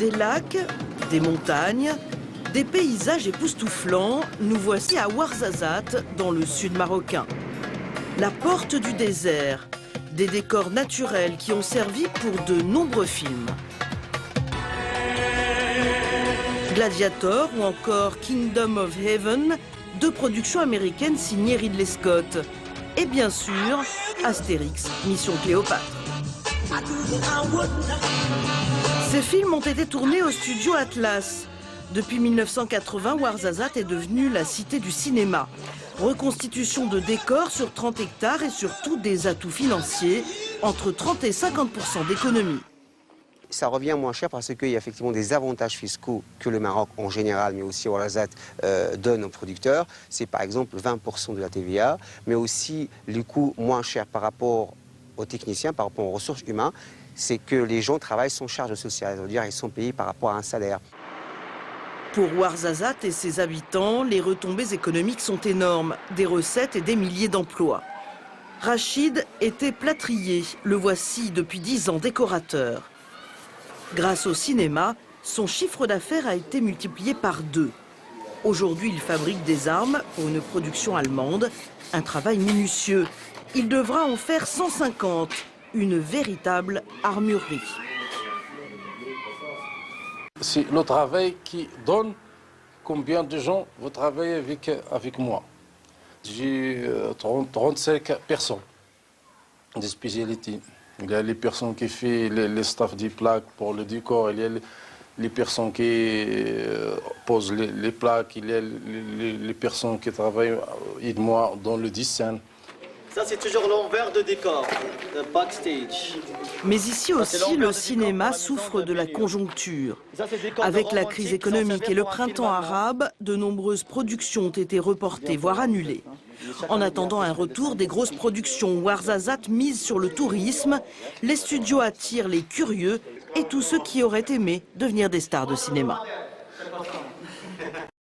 Des lacs, des montagnes, des paysages époustouflants, nous voici à Ouarzazate, dans le sud marocain. La porte du désert, des décors naturels qui ont servi pour de nombreux films. Gladiator ou encore Kingdom of Heaven, deux productions américaines signées Ridley Scott. Et bien sûr, Astérix, Mission Cléopâtre. Ces films ont été tournés au studio Atlas. Depuis 1980, Ouarzazate est devenue la cité du cinéma. Reconstitution de décors sur 30 hectares et surtout des atouts financiers, entre 30 et 50% d'économie. Ça revient moins cher parce qu'il y a effectivement des avantages fiscaux que le Maroc en général, mais aussi Ouarzazate donne aux producteurs. C'est par exemple 20% de la TVA, mais aussi les coûts moins chers par rapport aux techniciens, par rapport aux ressources humaines. C'est que les gens travaillent sans charge sociale, c'est-à-dire ils sont payés par rapport à un salaire. Pour Ouarzazate et ses habitants, les retombées économiques sont énormes, des recettes et des milliers d'emplois. Rachid était plâtrier, le voici depuis 10 ans décorateur. Grâce au cinéma, son chiffre d'affaires a été multiplié par 2. Aujourd'hui, il fabrique des armes pour une production allemande, un travail minutieux. Il devra en faire 150, une véritable armurerie. C'est le travail qui donne combien de gens vont travailler avec moi. J'ai 35 personnes, des spécialités. Il y a les personnes qui font les staffs des plaques pour le décor, il y a les personnes qui posent les plaques, il y a les personnes qui travaillent avec moi dans le dessin. Ça, c'est toujours l'envers de décor, le backstage. Mais ici aussi, le cinéma souffre de la conjoncture. Avec la crise économique et le printemps arabe, de nombreuses productions ont été reportées, voire annulées. En attendant un retour des grosses productions, Ouarzazate mise sur le tourisme. Les studios attirent les curieux et tous ceux qui auraient aimé devenir des stars de cinéma.